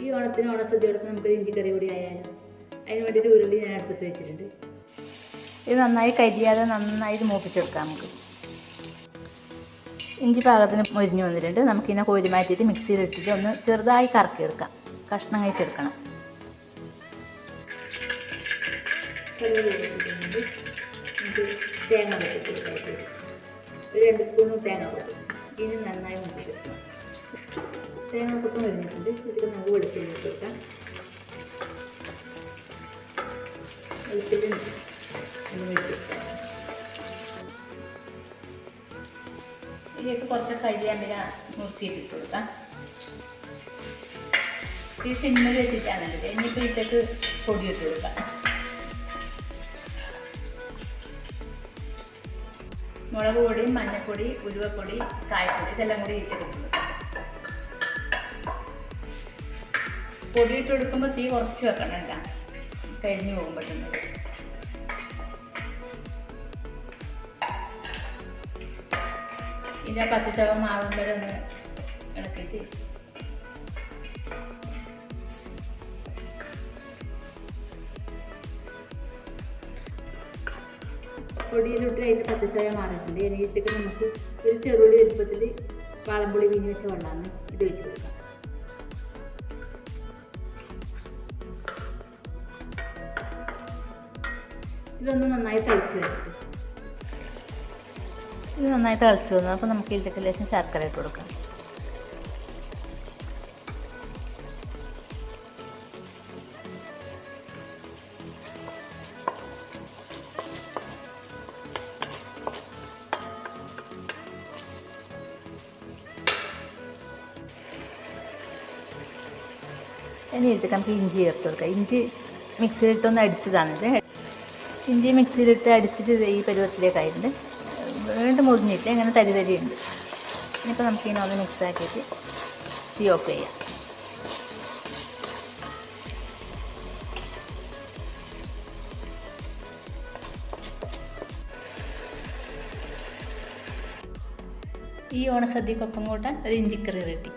ഈ ഓണത്തിന് ഓണസദ്യ എടുത്ത് നമുക്ക് ഇഞ്ചിക്കറി കൂടി ആയാലും അതിന് വേണ്ടിയിട്ട് ഉരുളി ഞാൻ അടുപ്പത്ത് വെച്ചിട്ടുണ്ട്. ഇത് നന്നായി കരിയാതെ നന്നായി മൂപ്പിച്ചെടുക്കാം. നമുക്ക് ഇഞ്ചി പാകത്തിന് മൊരിഞ്ഞ് വന്നിട്ടുണ്ട്. നമുക്കിതിനെ കോരി മാറ്റിയിട്ട് മിക്സിയിലിട്ടിട്ട് ഒന്ന് ചെറുതായി കറക്കിയെടുക്കാം. കഷ്ണം കഴിച്ചെടുക്കണം. തേങ്ങ പൊട്ടിട്ട് ഒരു 2 സ്പൂൺ തേങ്ങ പൊട്ടി ഇനി നന്നായി മൂപ്പിച്ചെടുക്കണം. തേങ്ങാക്കൊപ്പം വരുന്നിട്ടുണ്ട്. ഇതിൽ നമുക്ക് വെളുത്തുള്ളി ഇട്ട് കൊടുക്കാം. വെളുത്തുള്ളി ഒന്ന് വെച്ചെടുക്കാം. ഇതിലേക്ക് കുറച്ച് കരിയാമ്പില മുറിച്ചിട്ട് കൊടുക്കാം. ഈ സിമ്മിൽ വെച്ചിട്ടാണ് ഇത്. ഇനിയിപ്പോൾ ഇതിലേക്ക് പൊടി ഇട്ട് കൊടുക്കാം. മുളക് പൊടി, മഞ്ഞൾപ്പൊടി, ഉലുവപ്പൊടി, കായപ്പൊടി ഇതെല്ലാം കൂടി ഇട്ടിട്ട് കൊടുക്കാം. പൊടി ഇട്ട് കൊടുക്കുമ്പോൾ തീ കുറച്ച് വെക്കണം കേട്ടോ, കരിഞ്ഞു പോകും പെട്ടെന്ന്. ഇതിൻ്റെ പച്ചച്ചവ മാറുമ്പോൾ ഒന്ന് ഇളക്കിയിട്ട് പൊടിയിലിട്ട് അതിൻ്റെ പച്ചച്ചവ മാറിയിട്ടുണ്ട്. ഇതിലേക്ക് നമുക്ക് ഒരു ചെറുപൊടി വലുപ്പത്തിൽ വാളംപുളി വീഞ്ഞ് വെച്ച വെള്ളമാണ് ഇത് വെച്ച് കൊടുക്കാം. ഇതൊന്ന് നന്നായി തിളച്ച് വരട്ടെ. ഇത് നന്നായി തിളച്ച് വന്നു. അപ്പോൾ നമുക്ക് ഇതിലേക്ക് ലേശം ശർക്കര ഇട്ട് കൊടുക്കാം. ഇനി ഇതിലേക്ക് നമുക്ക് ഇഞ്ചി ചേർത്ത് കൊടുക്കാം. ഇഞ്ചി മിക്സിയിലിട്ടൊന്ന് അടിച്ചതാണിത്. ഇഞ്ചി മിക്സിയിലിട്ട് അടിച്ചിട്ട് ഈ പരുവത്തിലേക്കായിട്ടുണ്ട്. വീണ്ടും മുറിഞ്ഞിട്ട് ഇങ്ങനെ തരി തരിയുണ്ട്. ഇനിയിപ്പോൾ നമുക്ക് ഇതിനൊന്ന് മിക്സ് ആക്കിയിട്ട് തീ ഓഫ് ചെയ്യാം. ഈ ഓണസദ്യക്കൊപ്പം കൂട്ടാൻ ഒരു ഇഞ്ചിക്കറി റെഡി.